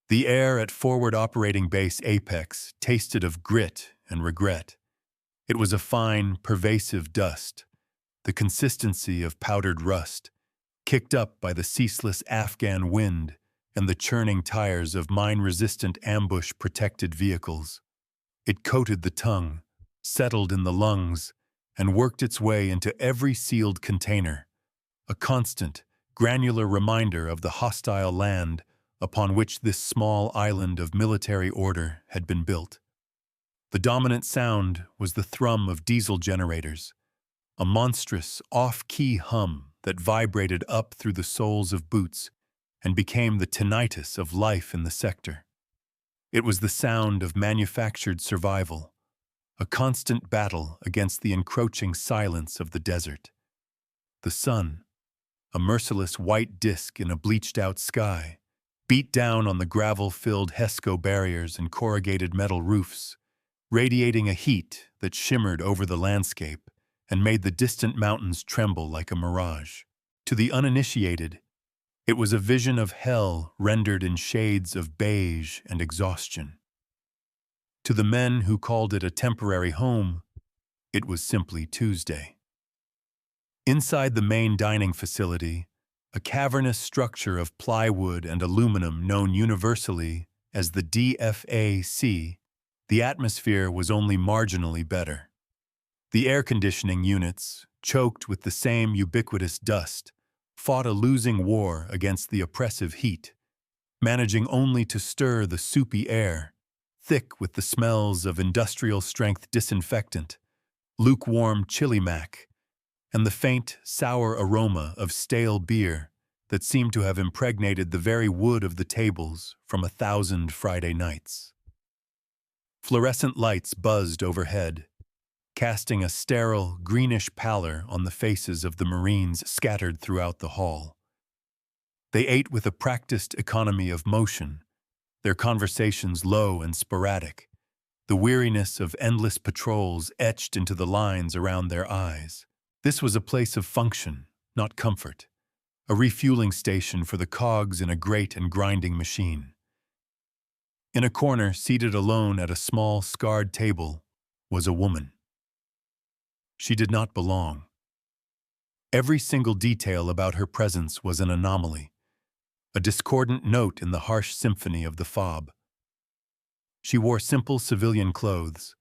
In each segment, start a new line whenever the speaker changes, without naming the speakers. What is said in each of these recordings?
The air at Forward Operating Base Apex tasted of grit and regret. It was a fine, pervasive dust, the consistency of powdered rust, kicked up by the ceaseless Afghan wind and the churning tires of mine-resistant ambush-protected vehicles. It coated the tongue, settled in the lungs, and worked its way into every sealed container, a constant, granular reminder of the hostile land upon which this small island of military order had been built. The dominant sound was the thrum of diesel generators, a monstrous, off-key hum that vibrated up through the soles of boots and became the tinnitus of life in the sector. It was the sound of manufactured survival, a constant battle against the encroaching silence of the desert. The sun, a merciless white disk in a bleached-out sky, beat down on the gravel-filled HESCO barriers and corrugated metal roofs, radiating a heat that shimmered over the landscape and made the distant mountains tremble like a mirage. To the uninitiated, it was a vision of hell rendered in shades of beige and exhaustion. To the men who called it a temporary home, it was simply Tuesday. Inside the main dining facility, a cavernous structure of plywood and aluminum known universally as the DFAC, the atmosphere was only marginally better. The air conditioning units, choked with the same ubiquitous dust, fought a losing war against the oppressive heat, managing only to stir the soupy air, thick with the smells of industrial-strength disinfectant, lukewarm chili mac, and the faint, sour aroma of stale beer that seemed to have impregnated the very wood of the tables from 1,000 Friday nights. Fluorescent lights buzzed overhead, casting a sterile, greenish pallor on the faces of the Marines scattered throughout the hall. They ate with a practiced economy of motion, their conversations low and sporadic, the weariness of endless patrols etched into the lines around their eyes. This was a place of function, not comfort, a refueling station for the cogs in a great and grinding machine. In a corner, seated alone at a small, scarred table, was a woman. She did not belong. Every single detail about her presence was an anomaly, a discordant note in the harsh symphony of the fob. She wore simple civilian clothes,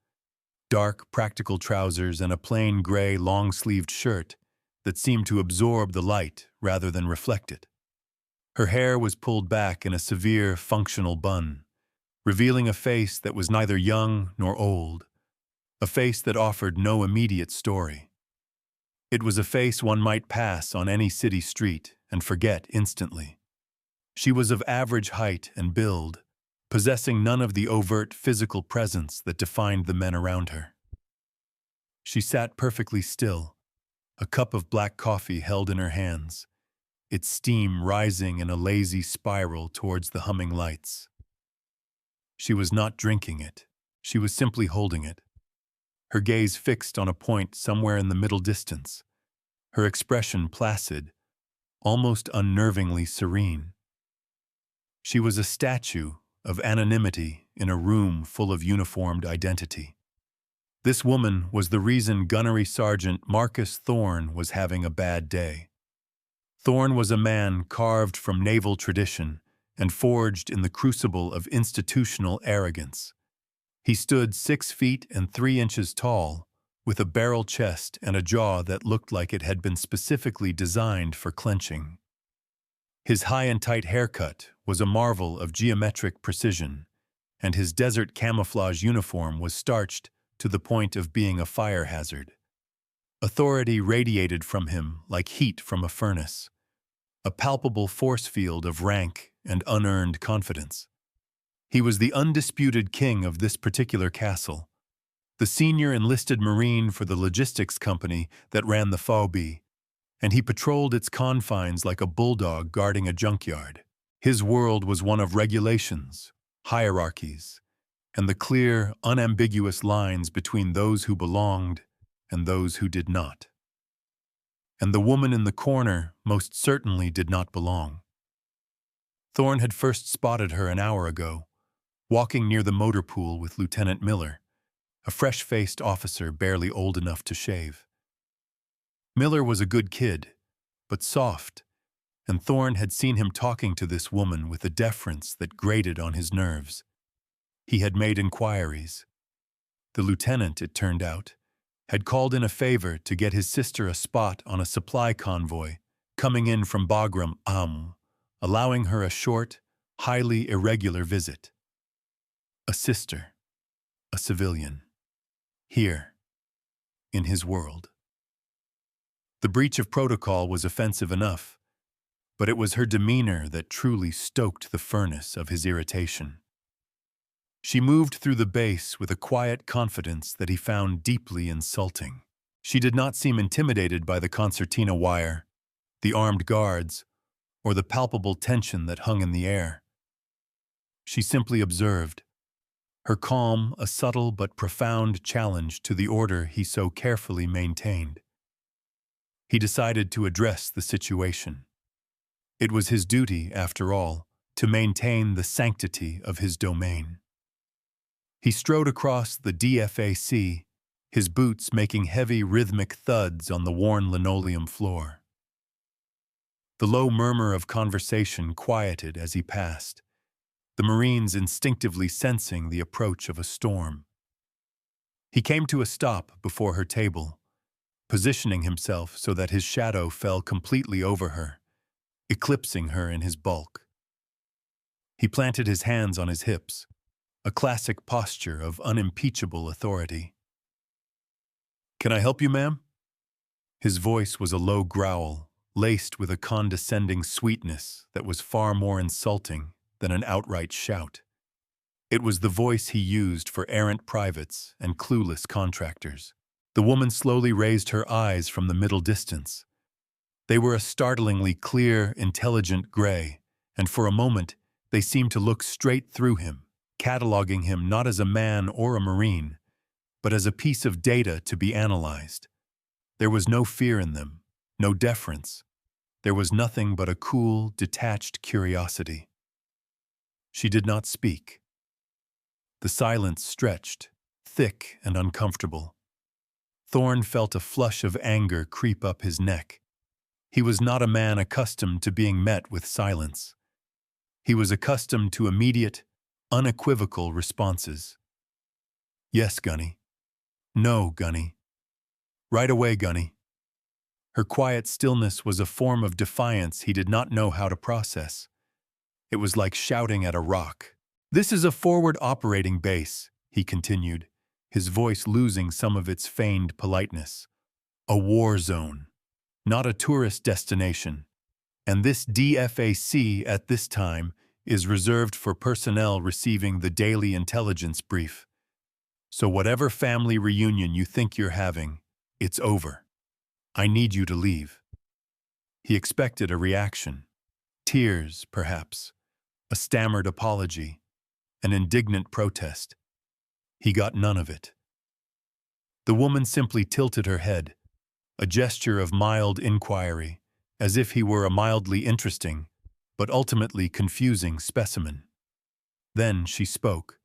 dark, practical trousers and a plain gray, long-sleeved shirt that seemed to absorb the light rather than reflect it. Her hair was pulled back in a severe, functional bun, revealing a face that was neither young nor old, a face that offered no immediate story. It was a face one might pass on any city street and forget instantly. She was of average height and build, possessing none of the overt physical presence that defined the men around her. She sat perfectly still, a cup of black coffee held in her hands, its steam rising in a lazy spiral towards the humming lights. She was not drinking it. She was simply holding it, her gaze fixed on a point somewhere in the middle distance, her expression placid, almost unnervingly serene. She was a statue of anonymity in a room full of uniformed identity. This woman was the reason Gunnery Sergeant Marcus Thorne was having a bad day. Thorne was a man carved from naval tradition and forged in the crucible of institutional arrogance. He stood 6 feet and 3 inches tall, with a barrel chest and a jaw that looked like it had been specifically designed for clenching. His high and tight haircut was a marvel of geometric precision, and his desert camouflage uniform was starched to the point of being a fire hazard. Authority radiated from him like heat from a furnace, a palpable force field of rank and unearned confidence. He was the undisputed king of this particular castle, the senior enlisted Marine for the logistics company that ran the FOB, and he patrolled its confines like a bulldog guarding a junkyard. His world was one of regulations, hierarchies, and the clear, unambiguous lines between those who belonged and those who did not. And the woman in the corner most certainly did not belong. Thorne had first spotted her an hour ago, walking near the motor pool with Lieutenant Miller, a fresh-faced officer barely old enough to shave. Miller was a good kid, but soft, and Thorne had seen him talking to this woman with a deference that grated on his nerves. He had made inquiries. The lieutenant, it turned out, had called in a favor to get his sister a spot on a supply convoy coming in from Bagram, allowing her a short, highly irregular visit. A sister, a civilian, here, in his world. The breach of protocol was offensive enough, but it was her demeanor that truly stoked the furnace of his irritation. She moved through the base with a quiet confidence that he found deeply insulting. She did not seem intimidated by the concertina wire, the armed guards, or the palpable tension that hung in the air. She simply observed, her calm a subtle but profound challenge to the order he so carefully maintained. He decided to address the situation. It was his duty, after all, to maintain the sanctity of his domain. He strode across the DFAC, his boots making heavy rhythmic thuds on the worn linoleum floor. The low murmur of conversation quieted as he passed, the Marines instinctively sensing the approach of a storm. He came to a stop before her table, positioning himself so that his shadow fell completely over her, eclipsing her in his bulk. He planted his hands on his hips, a classic posture of unimpeachable authority. "Can I help you, ma'am?" His voice was a low growl, laced with a condescending sweetness that was far more insulting than an outright shout. It was the voice he used for errant privates and clueless contractors. The woman slowly raised her eyes from the middle distance. They were a startlingly clear, intelligent gray, and for a moment they seemed to look straight through him, cataloging him not as a man or a Marine, but as a piece of data to be analyzed. There was no fear in them, no deference. There was nothing but a cool, detached curiosity. She did not speak. The silence stretched, thick and uncomfortable. Thorne felt a flush of anger creep up his neck. He was not a man accustomed to being met with silence. He was accustomed to immediate, unequivocal responses. "Yes, Gunny." "No, Gunny." "Right away, Gunny." Her quiet stillness was a form of defiance he did not know how to process. It was like shouting at a rock. "This is a forward operating base," he continued, his voice losing some of its feigned politeness. "A war zone, not a tourist destination. And this DFAC at this time is reserved for personnel receiving the daily intelligence brief. So whatever family reunion you think you're having, it's over. I need you to leave." He expected a reaction. Tears, perhaps. A stammered apology. An indignant protest. He got none of it. The woman simply tilted her head, a gesture of mild inquiry, as if he were a mildly interesting, but ultimately confusing specimen. Then she spoke.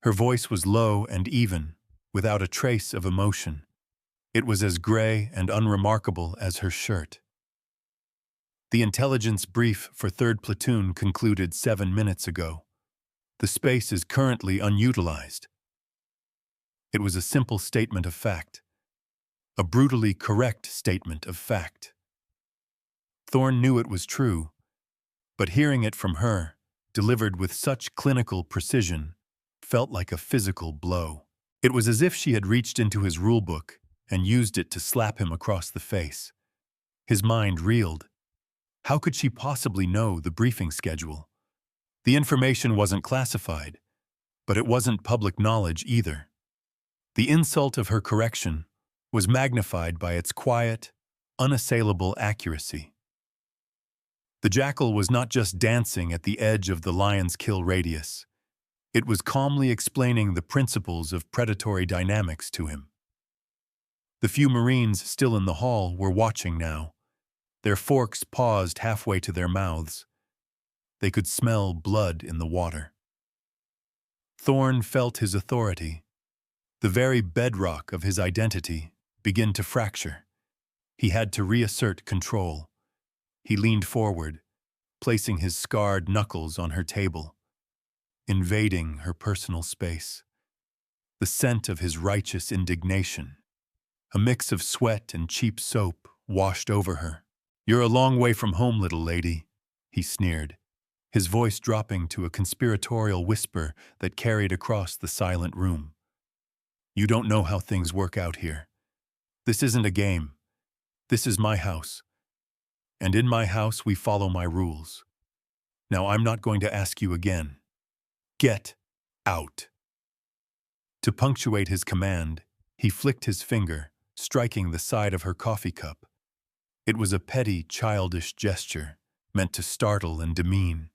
Her voice was low and even, without a trace of emotion. It was as gray and unremarkable as her shirt. "The intelligence brief for 3rd Platoon concluded 7 minutes ago. The space is currently unutilized." It was a simple statement of fact. A brutally correct statement of fact. Thorne knew it was true, but hearing it from her, delivered with such clinical precision, felt like a physical blow. It was as if she had reached into his rulebook and used it to slap him across the face. His mind reeled. How could she possibly know the briefing schedule? The information wasn't classified, but it wasn't public knowledge either. The insult of her correction was magnified by its quiet, unassailable accuracy. The jackal was not just dancing at the edge of the lion's kill radius. It was calmly explaining the principles of predatory dynamics to him. The few Marines still in the hall were watching now, their forks paused halfway to their mouths. They could smell blood in the water. Thorn felt his authority, the very bedrock of his identity, begin to fracture. He had to reassert control. He leaned forward, placing his scarred knuckles on her table, invading her personal space. The scent of his righteous indignation, a mix of sweat and cheap soap, washed over her. "You're a long way from home, little lady," he sneered, his voice dropping to a conspiratorial whisper that carried across the silent room. "You don't know how things work out here. This isn't a game. This is my house. And in my house we follow my rules. Now I'm not going to ask you again. Get out." To punctuate his command, he flicked his finger, striking the side of her coffee cup. It was a petty, childish gesture, meant to startle and demean.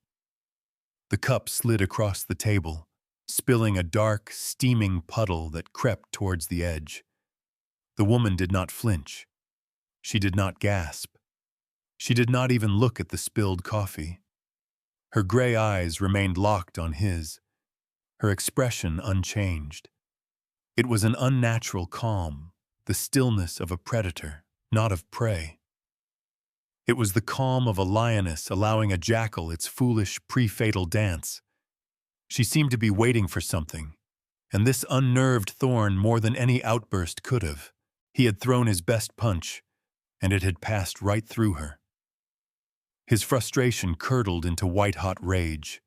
The cup slid across the table, spilling a dark, steaming puddle that crept towards the edge. The woman did not flinch. She did not gasp. She did not even look at the spilled coffee. Her gray eyes remained locked on his, her expression unchanged. It was an unnatural calm, the stillness of a predator, not of prey. It was the calm of a lioness allowing a jackal its foolish pre-fatal dance. She seemed to be waiting for something, and this unnerved Thorn more than any outburst could have. He had thrown his best punch, and it had passed right through her. His frustration curdled into white-hot rage.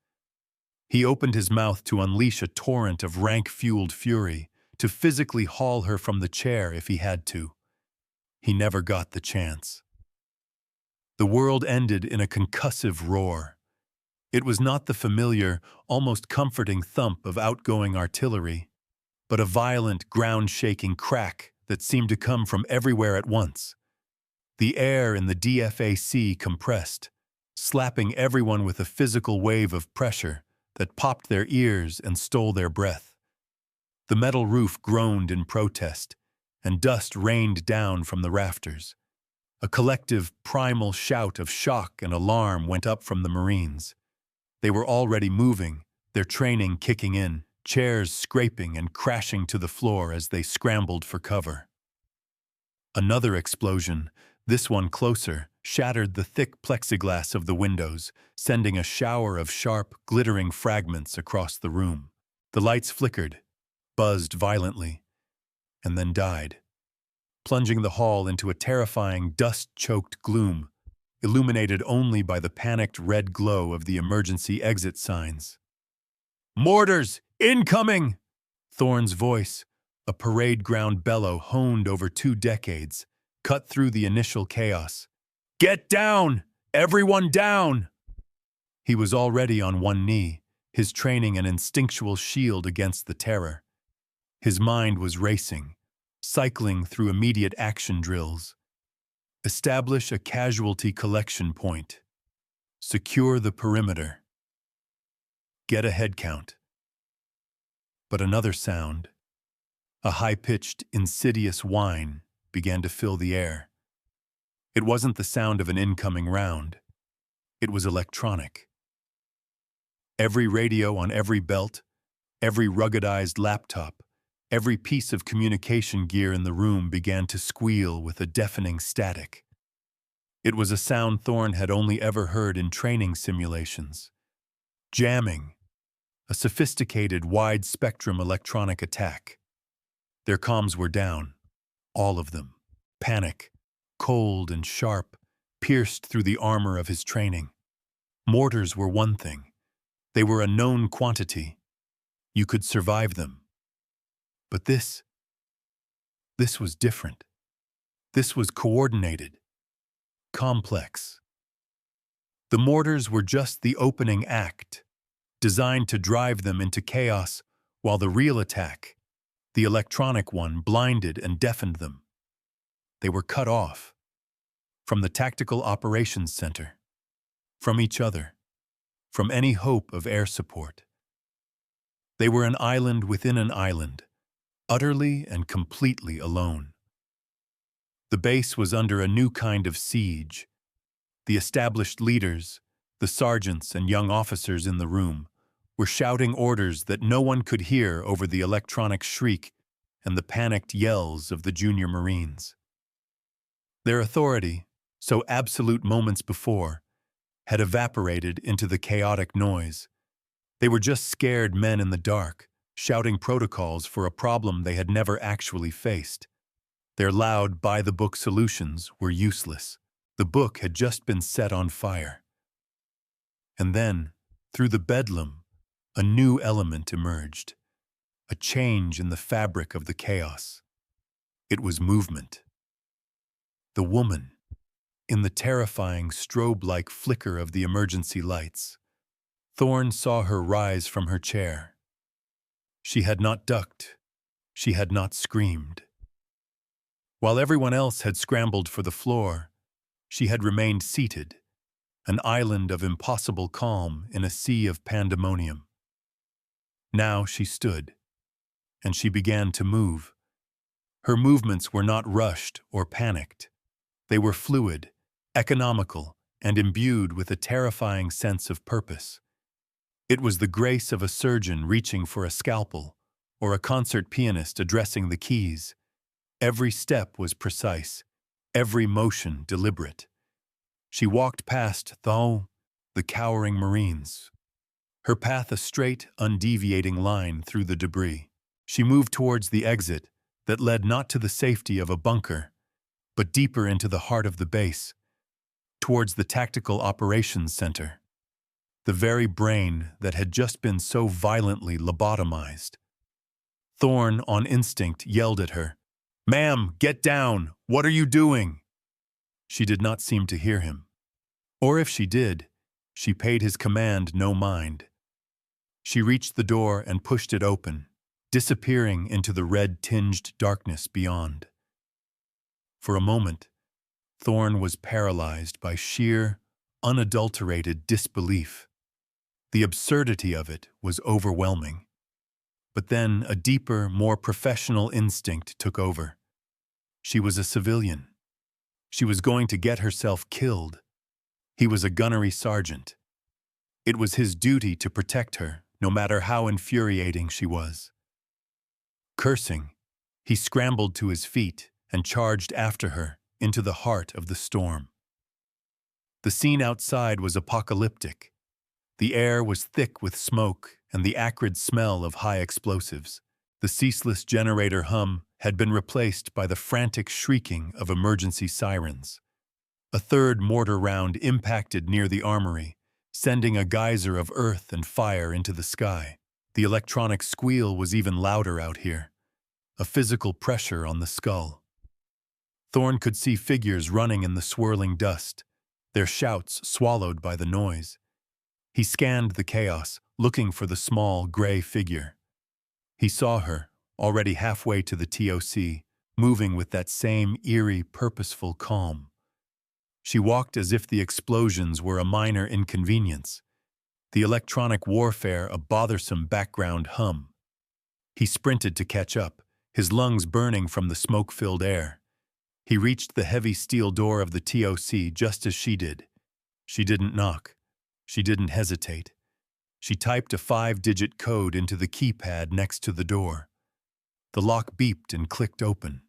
He opened his mouth to unleash a torrent of rank-fueled fury, to physically haul her from the chair if he had to. He never got the chance. The world ended in a concussive roar. It was not the familiar, almost comforting thump of outgoing artillery, but a violent, ground-shaking crack that seemed to come from everywhere at once. The air in the DFAC compressed, slapping everyone with a physical wave of pressure that popped their ears and stole their breath. The metal roof groaned in protest, and dust rained down from the rafters. A collective, primal shout of shock and alarm went up from the Marines. They were already moving, their training kicking in, chairs scraping and crashing to the floor as they scrambled for cover. Another explosion, this one closer, shattered the thick plexiglass of the windows, sending a shower of sharp, glittering fragments across the room. The lights flickered, buzzed violently, and then died, plunging the hall into a terrifying, dust-choked gloom, illuminated only by the panicked red glow of the emergency exit signs. "Mortars! Incoming!" Thorn's voice, a parade ground bellow honed over 2 decades, cut through the initial chaos. "Get down! Everyone down!" He was already on one knee, his training an instinctual shield against the terror. His mind was racing, cycling through immediate action drills. Establish a casualty collection point. Secure the perimeter. Get a head count. But another sound, a high-pitched, insidious whine, began to fill the air. It wasn't the sound of an incoming round. It was electronic. Every radio on every belt, every ruggedized laptop, every piece of communication gear in the room began to squeal with a deafening static. It was a sound Thorn had only ever heard in training simulations. Jamming, a sophisticated, wide-spectrum electronic attack. Their comms were down, all of them. Panic, cold and sharp, pierced through the armor of his training. Mortars were one thing. They were a known quantity. You could survive them. But this was different. This was coordinated, complex. The mortars were just the opening act, designed to drive them into chaos, while the real attack, the electronic one, blinded and deafened them. They were cut off from the tactical operations center, from each other, from any hope of air support. They were an island within an island, utterly and completely alone. The base was under a new kind of siege. The established leaders, The sergeants and young officers in the room were shouting orders that no one could hear over the electronic shriek and the panicked yells of the junior Marines. Their authority, so absolute moments before, had evaporated into the chaotic noise. They were just scared men in the dark, shouting protocols for a problem they had never actually faced. Their loud, by-the-book solutions were useless. The book had just been set on fire. And then, through the bedlam, a new element emerged, a change in the fabric of the chaos. It was movement. The woman, in the terrifying strobe-like flicker of the emergency lights, Thorne saw her rise from her chair. She had not ducked. She had not screamed. While everyone else had scrambled for the floor, she had remained seated, an island of impossible calm in a sea of pandemonium. Now she stood, and she began to move. Her movements were not rushed or panicked. They were fluid, economical, and imbued with a terrifying sense of purpose. It was the grace of a surgeon reaching for a scalpel, or a concert pianist addressing the keys. Every step was precise, every motion deliberate. She walked past the cowering Marines, her path a straight, undeviating line through the debris. She moved towards the exit that led not to the safety of a bunker, but deeper into the heart of the base, towards the Tactical Operations Center, the very brain that had just been so violently lobotomized. Thorne, on instinct, yelled at her, "Ma'am, get down! What are you doing?" She did not seem to hear him. Or if she did, she paid his command no mind. She reached the door and pushed it open, disappearing into the red-tinged darkness beyond. For a moment, Thorne was paralyzed by sheer, unadulterated disbelief. The absurdity of it was overwhelming. But then a deeper, more professional instinct took over. She was a civilian. She was going to get herself killed. He was a gunnery sergeant. It was his duty to protect her, no matter how infuriating she was. Cursing, he scrambled to his feet and charged after her into the heart of the storm. The scene outside was apocalyptic. The air was thick with smoke and the acrid smell of high explosives. The ceaseless generator hum had been replaced by the frantic shrieking of emergency sirens. A third mortar round impacted near the armory, sending a geyser of earth and fire into the sky. The electronic squeal was even louder out here, a physical pressure on the skull. Thorne could see figures running in the swirling dust, their shouts swallowed by the noise. He scanned the chaos, looking for the small, gray figure. He saw her, already halfway to the TOC, moving with that same eerie, purposeful calm. She walked as if the explosions were a minor inconvenience, the electronic warfare a bothersome background hum. He sprinted to catch up, his lungs burning from the smoke-filled air. He reached the heavy steel door of the TOC just as she did. She didn't knock. She didn't hesitate. She typed a 5-digit code into the keypad next to the door. The lock beeped and clicked open.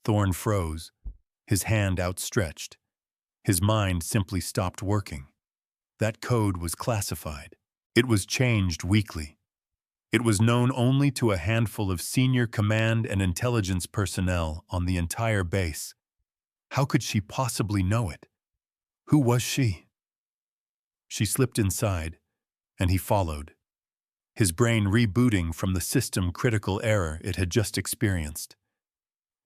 Thorne froze, his hand outstretched. His mind simply stopped working. That code was classified. It was changed weekly. It was known only to a handful of senior command and intelligence personnel on the entire base. How could she possibly know it? Who was she? She slipped inside, and he followed, his brain rebooting from the system-critical error it had just experienced.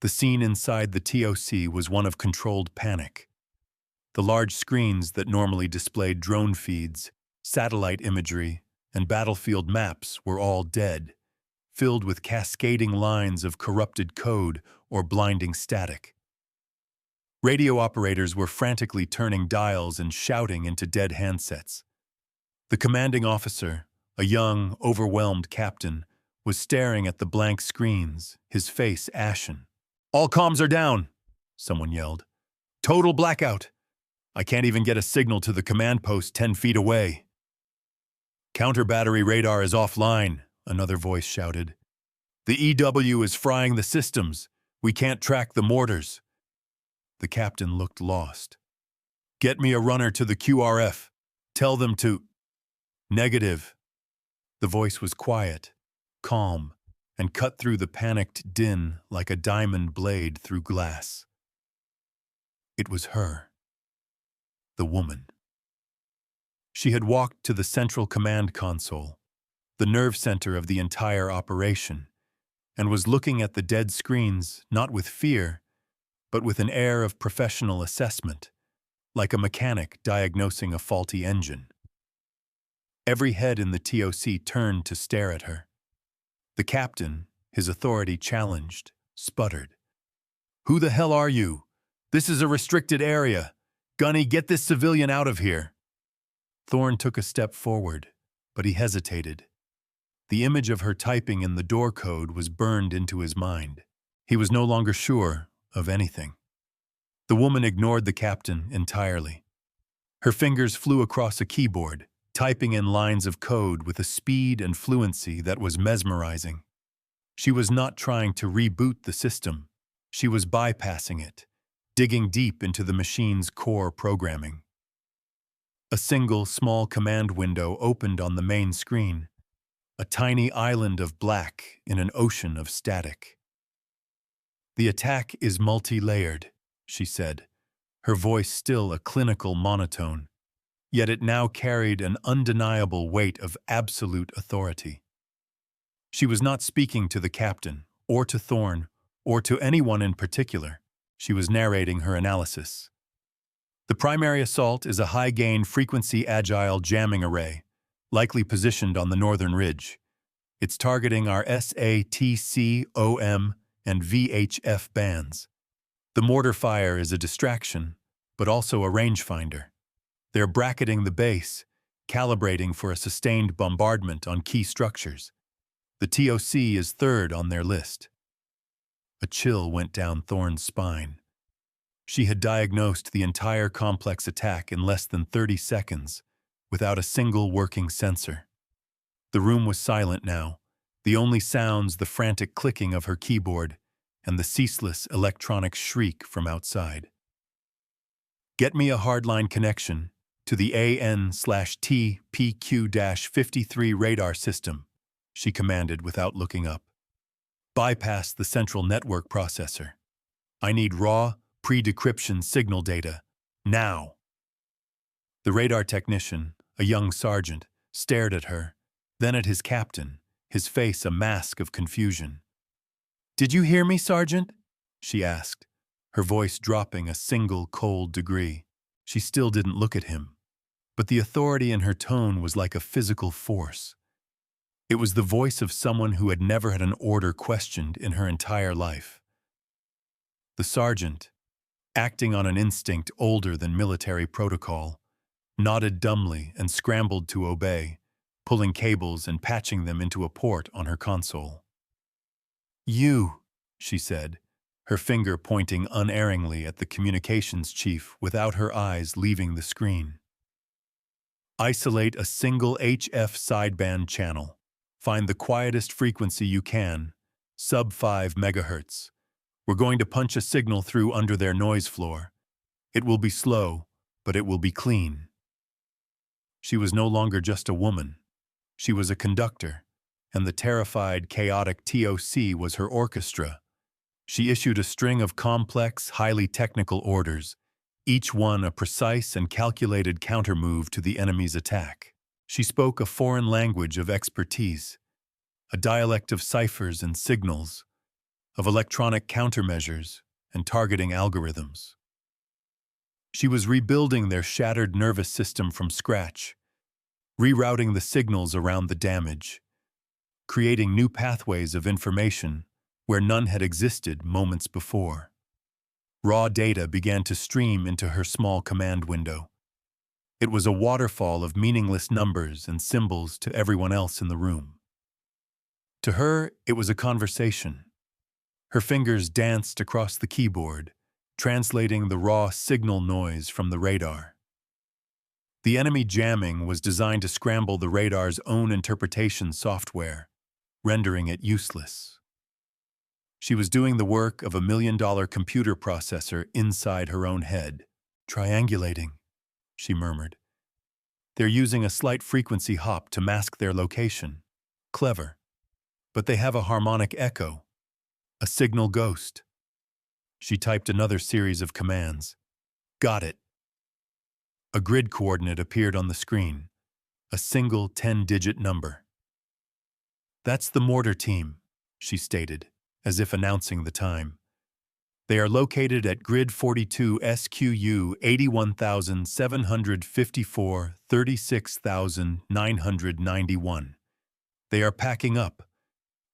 The scene inside the TOC was one of controlled panic. The large screens that normally displayed drone feeds, satellite imagery, and battlefield maps were all dead, filled with cascading lines of corrupted code or blinding static. Radio operators were frantically turning dials and shouting into dead handsets. The commanding officer, a young, overwhelmed captain, was staring at the blank screens, his face ashen. "All comms are down," someone yelled. "Total blackout." I can't even get a signal to the command post 10 feet away. Counter-battery radar is offline, another voice shouted. The EW is frying the systems. We can't track the mortars. The captain looked lost. Get me a runner to the QRF. Tell them to... Negative. The voice was quiet, calm, and cut through the panicked din like a diamond blade through glass. It was her. The woman. She had walked to the central command console, the nerve center of the entire operation, and was looking at the dead screens not with fear, but with an air of professional assessment, like a mechanic diagnosing a faulty engine. Every head in the TOC turned to stare at her. The captain, his authority challenged, sputtered. Who the hell are you? This is a restricted area. Gunny, get this civilian out of here. Thorne took a step forward, but he hesitated. The image of her typing in the door code was burned into his mind. He was no longer sure of anything. The woman ignored the captain entirely. Her fingers flew across a keyboard, typing in lines of code with a speed and fluency that was mesmerizing. She was not trying to reboot the system. She was bypassing it, digging deep into the machine's core programming. A single small command window opened on the main screen, a tiny island of black in an ocean of static. The attack is multi-layered, she said, her voice still a clinical monotone, yet it now carried an undeniable weight of absolute authority. She was not speaking to the captain, or to Thorne, or to anyone in particular. She was narrating her analysis. The primary assault is a high-gain frequency agile jamming array, likely positioned on the northern ridge. It's targeting our SATC, OM, and VHF bands. The mortar fire is a distraction, but also a rangefinder. They're bracketing the base, calibrating for a sustained bombardment on key structures. The TOC is third on their list. A chill went down Thorne's spine. She had diagnosed the entire complex attack in less than 30 seconds, without a single working sensor. The room was silent now, the only sounds the frantic clicking of her keyboard and the ceaseless electronic shriek from outside. Get me a hardline connection to the AN/TPQ-53 radar system, she commanded without looking up. Bypass the central network processor. I need raw, pre-decryption signal data, now. The radar technician, a young sergeant, stared at her, then at his captain, his face a mask of confusion. Did you hear me, Sergeant? She asked, her voice dropping a single cold degree. She still didn't look at him, but the authority in her tone was like a physical force. It was the voice of someone who had never had an order questioned in her entire life. The sergeant, acting on an instinct older than military protocol, nodded dumbly and scrambled to obey, pulling cables and patching them into a port on her console. You, she said, her finger pointing unerringly at the communications chief without her eyes leaving the screen. Isolate a single HF sideband channel. Find the quietest frequency you can, sub 5 megahertz. We're going to punch a signal through under their noise floor. It will be slow, but it will be clean. She was no longer just a woman. She was a conductor, and the terrified, chaotic TOC was her orchestra. She issued a string of complex, highly technical orders, each one a precise and calculated countermove to the enemy's attack. She spoke a foreign language of expertise, a dialect of ciphers and signals, of electronic countermeasures and targeting algorithms. She was rebuilding their shattered nervous system from scratch, rerouting the signals around the damage, creating new pathways of information where none had existed moments before. Raw data began to stream into her small command window. It was a waterfall of meaningless numbers and symbols to everyone else in the room. To her, it was a conversation. Her fingers danced across the keyboard, translating the raw signal noise from the radar. The enemy jamming was designed to scramble the radar's own interpretation software, rendering it useless. She was doing the work of a $1 million computer processor inside her own head. Triangulating, she murmured. They're using a slight frequency hop to mask their location. Clever. But they have a harmonic echo, a signal ghost. She typed another series of commands. Got it. A grid coordinate appeared on the screen, a single 10-digit number. That's the mortar team, she stated, as if announcing the time. They are located at Grid 42 SQU 81,754 36,991. They are packing up.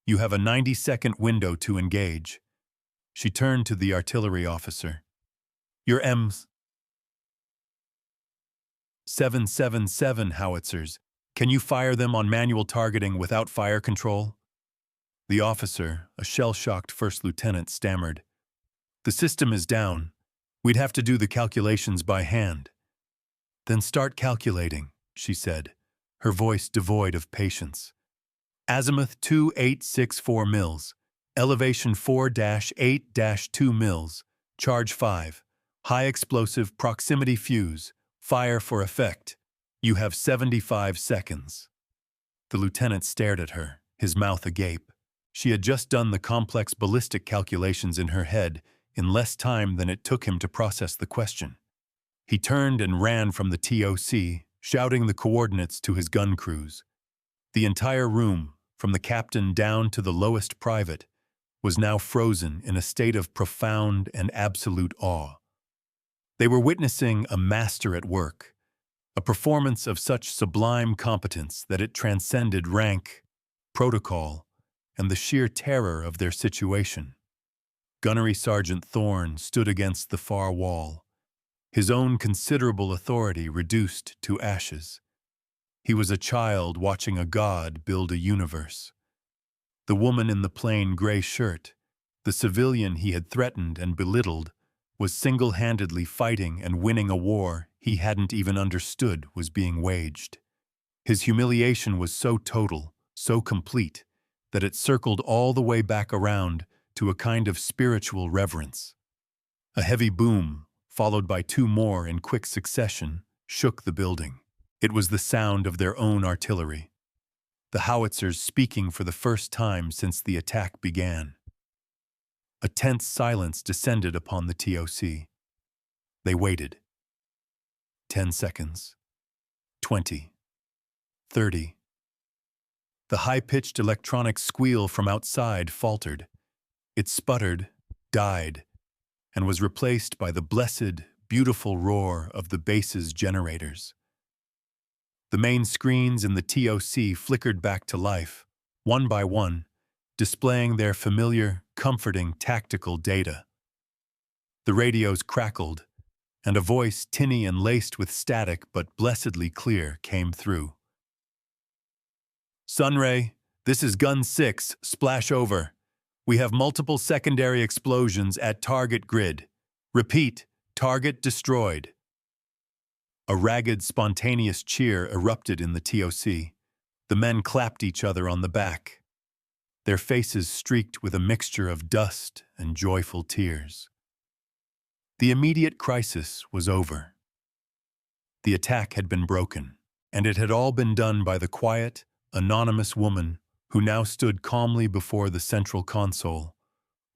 You have a 90-second window to engage. She turned to the artillery officer. Your M777 howitzers, can you fire them on manual targeting without fire control? The officer, a shell-shocked first lieutenant, stammered. The system is down. We'd have to do the calculations by hand. Then start calculating, she said, her voice devoid of patience. Azimuth 2864 mils, elevation 4-8-2 mils, charge 5, high explosive proximity fuse, fire for effect. You have 75 seconds. The lieutenant stared at her, his mouth agape. She had just done the complex ballistic calculations in her head in less time than it took him to process the question. He turned and ran from the TOC, shouting the coordinates to his gun crews. The entire room, from the captain down to the lowest private, was now frozen in a state of profound and absolute awe. They were witnessing a master at work, a performance of such sublime competence that it transcended rank, protocol, and the sheer terror of their situation. Gunnery Sergeant Thorne stood against the far wall, his own considerable authority reduced to ashes. He was a child watching a god build a universe. The woman in the plain gray shirt, the civilian he had threatened and belittled, was single-handedly fighting and winning a war he hadn't even understood was being waged. His humiliation was so total, so complete, that it circled all the way back around to a kind of spiritual reverence. A heavy boom, followed by two more in quick succession, shook the building. It was the sound of their own artillery, the howitzers speaking for the first time since the attack began. A tense silence descended upon the TOC. They waited. 10 seconds. 20. 30. The high-pitched electronic squeal from outside faltered. It sputtered, died, and was replaced by the blessed, beautiful roar of the base's generators. The main screens in the TOC flickered back to life, one by one, displaying their familiar, comforting tactical data. The radios crackled, and a voice tinny and laced with static but blessedly clear came through. Sunray, this is Gun 6, splash over. We have multiple secondary explosions at target grid. Repeat, target destroyed. A ragged, spontaneous cheer erupted in the TOC. The men clapped each other on the back, their faces streaked with a mixture of dust and joyful tears. The immediate crisis was over. The attack had been broken, and it had all been done by the quiet, anonymous woman who now stood calmly before the central console,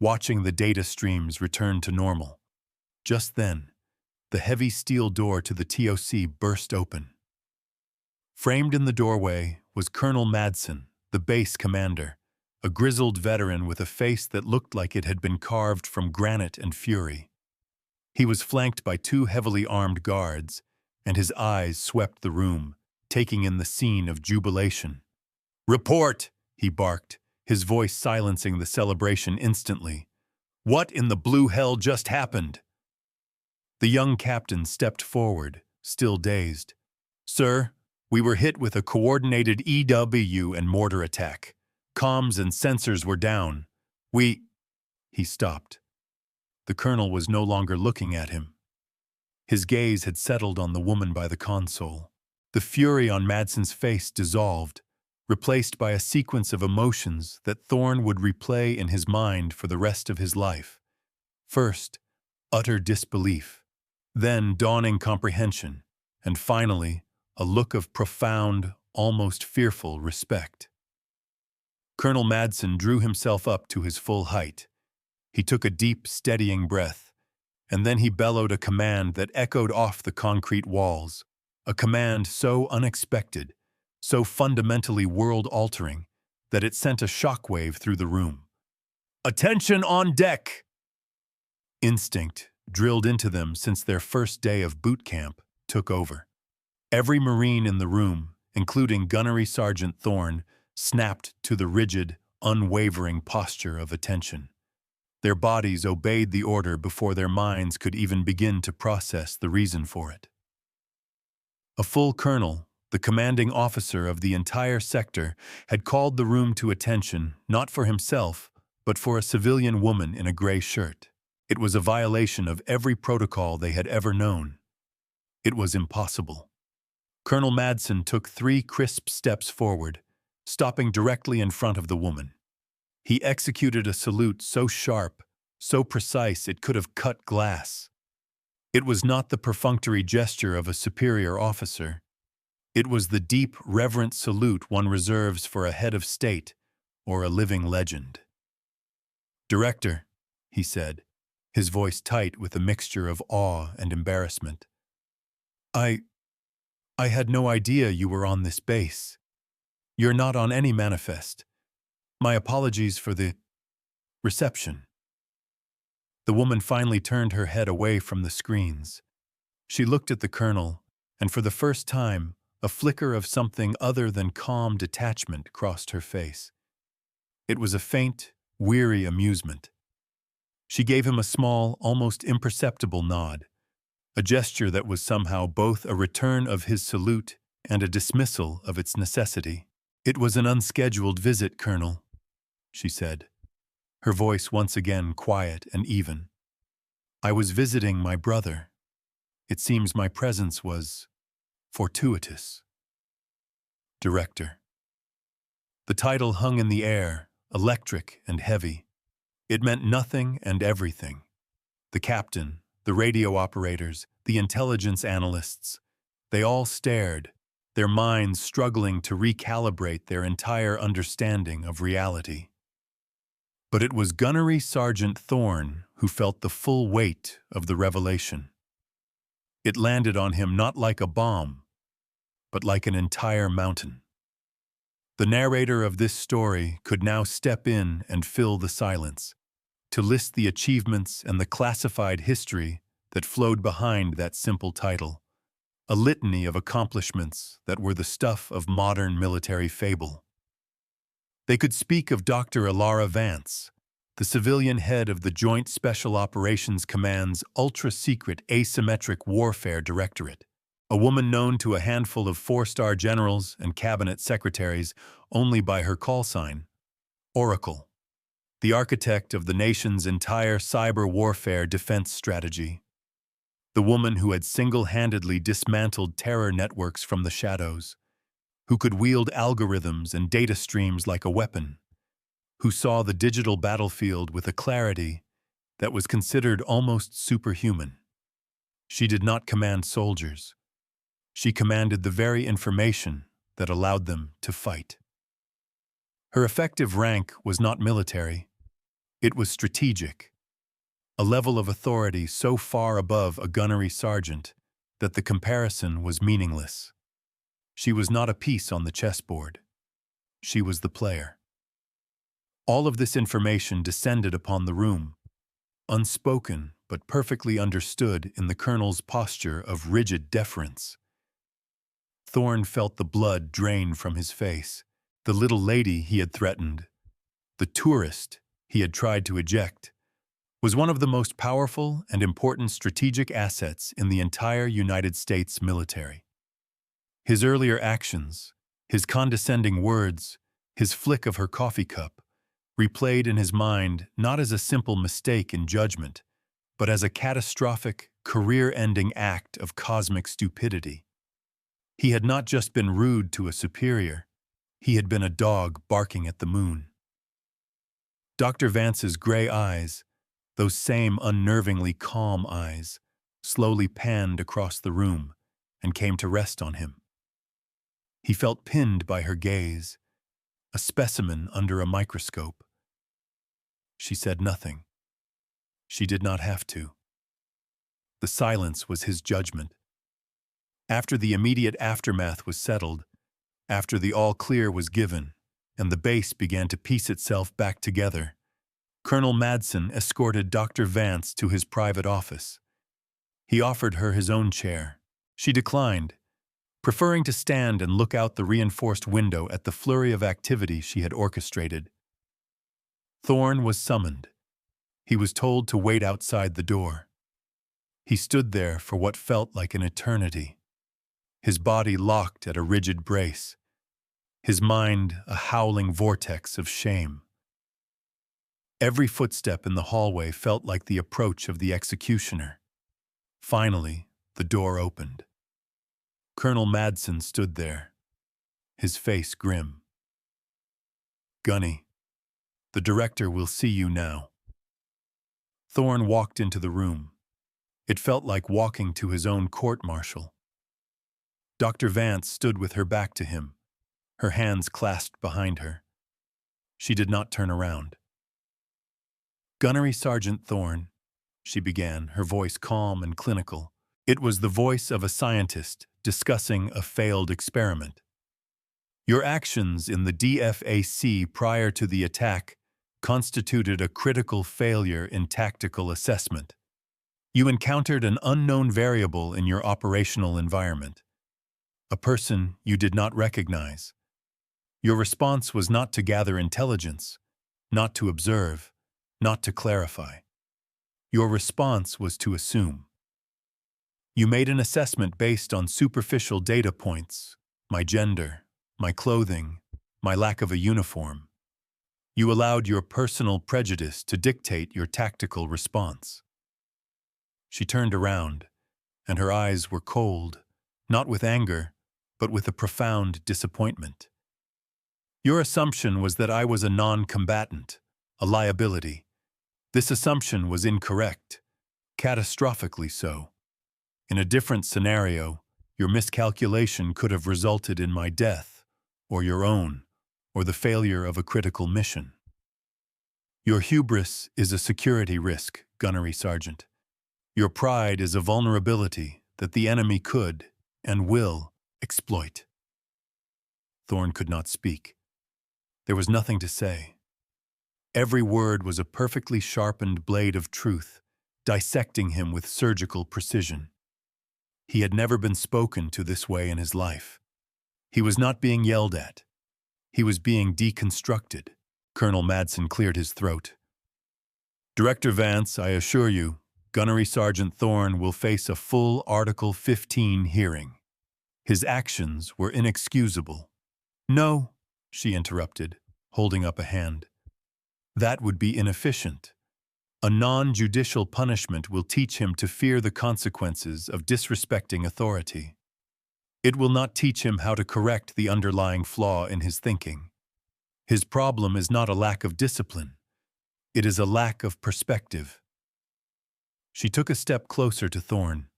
watching the data streams return to normal. Just then, the heavy steel door to the TOC burst open. Framed in the doorway was Colonel Madsen, the base commander, a grizzled veteran with a face that looked like it had been carved from granite and fury. He was flanked by two heavily armed guards, and his eyes swept the room, taking in the scene of jubilation. "Report!" he barked, his voice silencing the celebration instantly. "What in the blue hell just happened?" The young captain stepped forward, still dazed. "Sir, we were hit with a coordinated EW and mortar attack. Comms and sensors were down. He stopped. The colonel was no longer looking at him. His gaze had settled on the woman by the console. The fury on Madsen's face dissolved, replaced by a sequence of emotions that Thorne would replay in his mind for the rest of his life. First, utter disbelief, then dawning comprehension, and finally, a look of profound, almost fearful respect. Colonel Madsen drew himself up to his full height. He took a deep, steadying breath, and then he bellowed a command that echoed off the concrete walls, a command so unexpected, so fundamentally world-altering, that it sent a shockwave through the room. "Attention on deck!" Instinct, drilled into them since their first day of boot camp, took over. Every Marine in the room, including Gunnery Sergeant Thorne, snapped to the rigid, unwavering posture of attention. Their bodies obeyed the order before their minds could even begin to process the reason for it. A full colonel, the commanding officer of the entire sector, had called the room to attention not for himself, but for a civilian woman in a gray shirt. It was a violation of every protocol they had ever known. It was impossible. Colonel Madsen took 3 crisp steps forward, stopping directly in front of the woman. He executed a salute so sharp, so precise it could have cut glass. It was not the perfunctory gesture of a superior officer. It was the deep, reverent salute one reserves for a head of state or a living legend. "Director," he said, his voice tight with a mixture of awe and embarrassment. I had no idea you were on this base. You're not on any manifest. My apologies for the reception." The woman finally turned her head away from the screens. She looked at the colonel, and for the first time, a flicker of something other than calm detachment crossed her face. It was a faint, weary amusement. She gave him a small, almost imperceptible nod, a gesture that was somehow both a return of his salute and a dismissal of its necessity. "It was an unscheduled visit, Colonel," she said, her voice once again quiet and even. "I was visiting my brother. It seems my presence was fortuitous." Director. The title hung in the air, electric and heavy. It meant nothing and everything. The captain, the radio operators, the intelligence analysts, they all stared, their minds struggling to recalibrate their entire understanding of reality. But it was Gunnery Sergeant Thorne who felt the full weight of the revelation. It landed on him not like a bomb, but like an entire mountain. The narrator of this story could now step in and fill the silence, to list the achievements and the classified history that flowed behind that simple title, a litany of accomplishments that were the stuff of modern military fable. They could speak of Dr. Ilara Vance, the civilian head of the Joint Special Operations Command's ultra-secret asymmetric warfare directorate, a woman known to a handful of 4-star generals and cabinet secretaries only by her call sign, Oracle, the architect of the nation's entire cyber warfare defense strategy, the woman who had single-handedly dismantled terror networks from the shadows, who could wield algorithms and data streams like a weapon, who saw the digital battlefield with a clarity that was considered almost superhuman. She did not command soldiers. She commanded the very information that allowed them to fight. Her effective rank was not military. It was strategic, a level of authority so far above a gunnery sergeant that the comparison was meaningless. She was not a piece on the chessboard. She was the player. All of this information descended upon the room, unspoken but perfectly understood in the colonel's posture of rigid deference. Thorne felt the blood drain from his face. The little lady he had threatened, the tourist he had tried to eject, was one of the most powerful and important strategic assets in the entire United States military. His earlier actions, his condescending words, his flick of her coffee cup, replayed in his mind not as a simple mistake in judgment, but as a catastrophic, career-ending act of cosmic stupidity. He had not just been rude to a superior, he had been a dog barking at the moon. Dr. Vance's gray eyes, those same unnervingly calm eyes, slowly panned across the room and came to rest on him. He felt pinned by her gaze, a specimen under a microscope. She said nothing. She did not have to. The silence was his judgment. After the immediate aftermath was settled, after the all-clear was given, and the base began to piece itself back together, Colonel Madsen escorted Dr. Vance to his private office. He offered her his own chair. She declined, preferring to stand and look out the reinforced window at the flurry of activity she had orchestrated. Thorne was summoned. He was told to wait outside the door. He stood there for what felt like an eternity, his body locked at a rigid brace, his mind a howling vortex of shame. Every footstep in the hallway felt like the approach of the executioner. Finally, the door opened. Colonel Madsen stood there, his face grim. "Gunny, the director will see you now." Thorne walked into the room. It felt like walking to his own court-martial. Dr. Vance stood with her back to him, her hands clasped behind her. She did not turn around. "Gunnery Sergeant Thorne," she began, her voice calm and clinical. It was the voice of a scientist discussing a failed experiment. "Your actions in the DFAC prior to the attack constituted a critical failure in tactical assessment. You encountered an unknown variable in your operational environment, a person you did not recognize. Your response was not to gather intelligence, not to observe, not to clarify. Your response was to assume. You made an assessment based on superficial data points, my gender, my clothing, my lack of a uniform. You allowed your personal prejudice to dictate your tactical response." She turned around, and her eyes were cold, not with anger, but with a profound disappointment. "Your assumption was that I was a non-combatant, a liability. This assumption was incorrect, catastrophically so. In a different scenario, your miscalculation could have resulted in my death, or your own, or the failure of a critical mission. Your hubris is a security risk, Gunnery Sergeant. Your pride is a vulnerability that the enemy could, and will, exploit." Thorne could not speak. There was nothing to say. Every word was a perfectly sharpened blade of truth, dissecting him with surgical precision. He had never been spoken to this way in his life. He was not being yelled at. He was being deconstructed. Colonel Madsen cleared his throat. "Director Vance, I assure you, Gunnery Sergeant Thorne will face a full Article 15 hearing. His actions were inexcusable." "No," she interrupted, holding up a hand. "That would be inefficient. A non-judicial punishment will teach him to fear the consequences of disrespecting authority. It will not teach him how to correct the underlying flaw in his thinking. His problem is not a lack of discipline. It is a lack of perspective." She took a step closer to Thorne.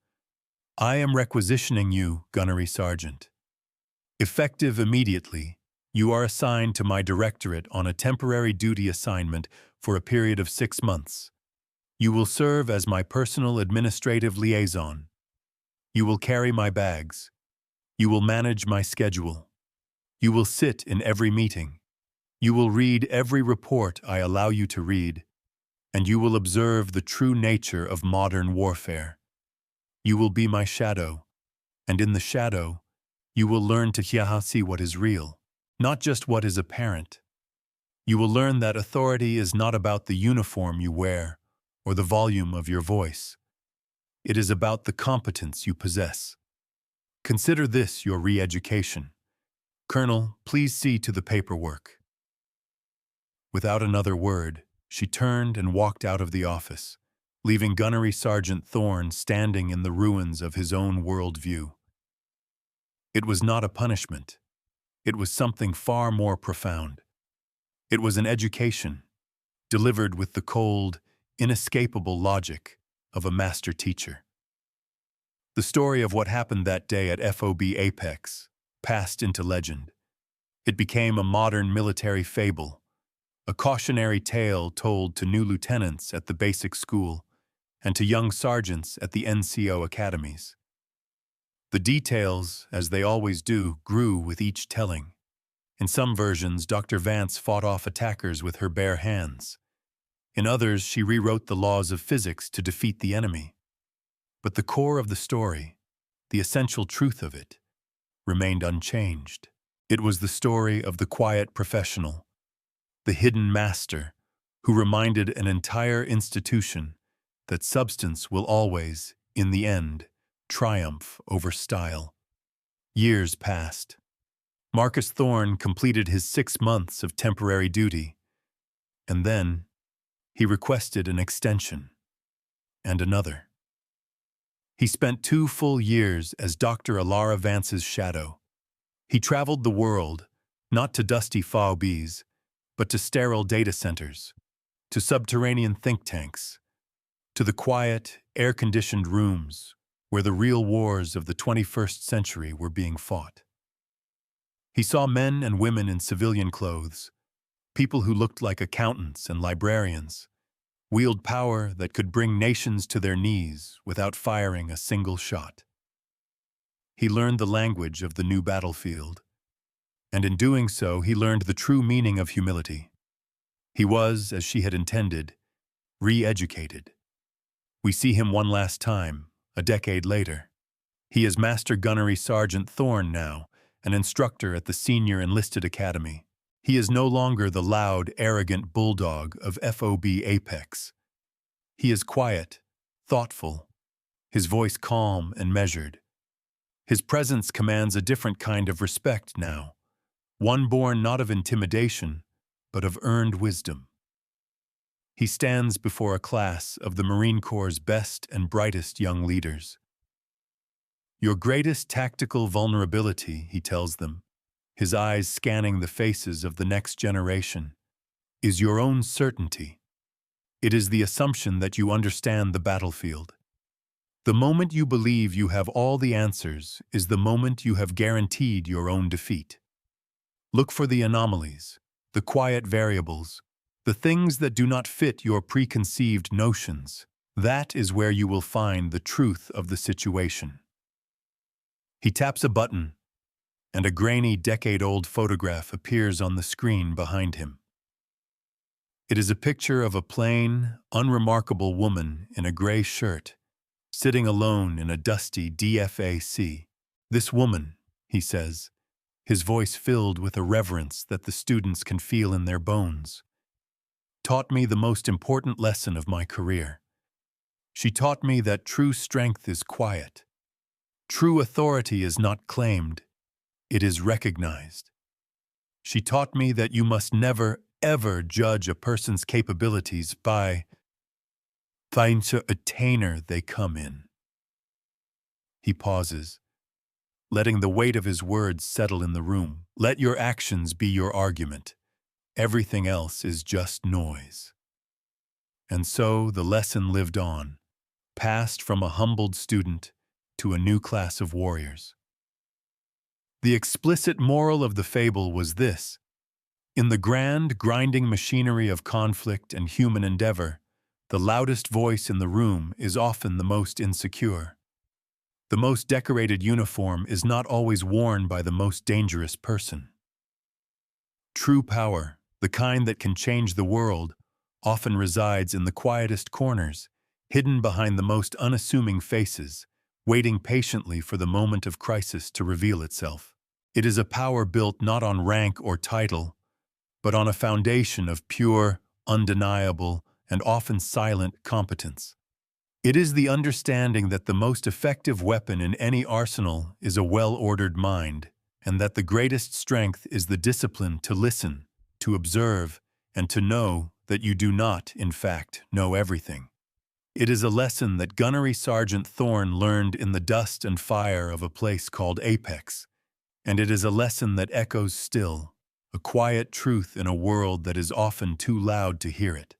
"I am requisitioning you, Gunnery Sergeant. Effective immediately, you are assigned to my directorate on a temporary duty assignment for a period of 6 months. You will serve as my personal administrative liaison. You will carry my bags. You will manage my schedule. You will sit in every meeting. You will read every report I allow you to read, and you will observe the true nature of modern warfare. You will be my shadow, and in the shadow, you will learn to see what is real, not just what is apparent. You will learn that authority is not about the uniform you wear or the volume of your voice. It is about the competence you possess. Consider this your re-education. Colonel, please see to the paperwork." Without another word, she turned and walked out of the office, leaving Gunnery Sergeant Thorne standing in the ruins of his own worldview. It was not a punishment. It was something far more profound. It was an education, delivered with the cold, inescapable logic of a master teacher. The story of what happened that day at FOB Apex passed into legend. It became a modern military fable, a cautionary tale told to new lieutenants at the basic school and to young sergeants at the NCO academies. The details, as they always do, grew with each telling. In some versions, Dr. Vance fought off attackers with her bare hands. In others, she rewrote the laws of physics to defeat the enemy. But the core of the story, the essential truth of it, remained unchanged. It was the story of the quiet professional, the hidden master, who reminded an entire institution that substance will always, in the end, triumph over style. Years passed. Marcus Thorne completed his 6 months of temporary duty, and then he requested an extension, and another. He spent 2 full years as Dr. Alara Vance's shadow. He traveled the world, not to dusty FOBs, but to sterile data centers, to subterranean think tanks, to the quiet, air-conditioned rooms where the real wars of the 21st century were being fought. He saw men and women in civilian clothes, people who looked like accountants and librarians, wield power that could bring nations to their knees without firing a single shot. He learned the language of the new battlefield, and in doing so, he learned the true meaning of humility. He was, as she had intended, re-educated. We see him one last time, a decade later. He is Master Gunnery Sergeant Thorne now, an instructor at the Senior Enlisted Academy. He is no longer the loud, arrogant bulldog of FOB Apex. He is quiet, thoughtful, his voice calm and measured. His presence commands a different kind of respect now, one born not of intimidation, but of earned wisdom. He stands before a class of the Marine Corps' best and brightest young leaders. Your greatest tactical vulnerability, he tells them, his eyes scanning the faces of the next generation, is your own certainty. It is the assumption that you understand the battlefield. The moment you believe you have all the answers is the moment you have guaranteed your own defeat. Look for the anomalies, the quiet variables, the things that do not fit your preconceived notions. That is where you will find the truth of the situation. He taps a button, and a grainy, decade-old photograph appears on the screen behind him. It is a picture of a plain, unremarkable woman in a gray shirt, sitting alone in a dusty DFAC. This woman, he says, his voice filled with a reverence that the students can feel in their bones, taught me the most important lesson of my career. She taught me that true strength is quiet. True authority is not claimed, it is recognized. She taught me that you must never, ever judge a person's capabilities by the attainer they come in. He pauses, letting the weight of his words settle in the room. Let your actions be your argument. Everything else is just noise. And so the lesson lived on, passed from a humbled student to a new class of warriors. The explicit moral of the fable was this: in the grand, grinding machinery of conflict and human endeavor, the loudest voice in the room is often the most insecure. The most decorated uniform is not always worn by the most dangerous person. True power, the kind that can change the world, often resides in the quietest corners, hidden behind the most unassuming faces, waiting patiently for the moment of crisis to reveal itself. It is a power built not on rank or title, but on a foundation of pure, undeniable, and often silent competence. It is the understanding that the most effective weapon in any arsenal is a well-ordered mind, and that the greatest strength is the discipline to listen, to observe, and to know that you do not, in fact, know everything. It is a lesson that Gunnery Sergeant Thorne learned in the dust and fire of a place called Apex, and it is a lesson that echoes still, a quiet truth in a world that is often too loud to hear it.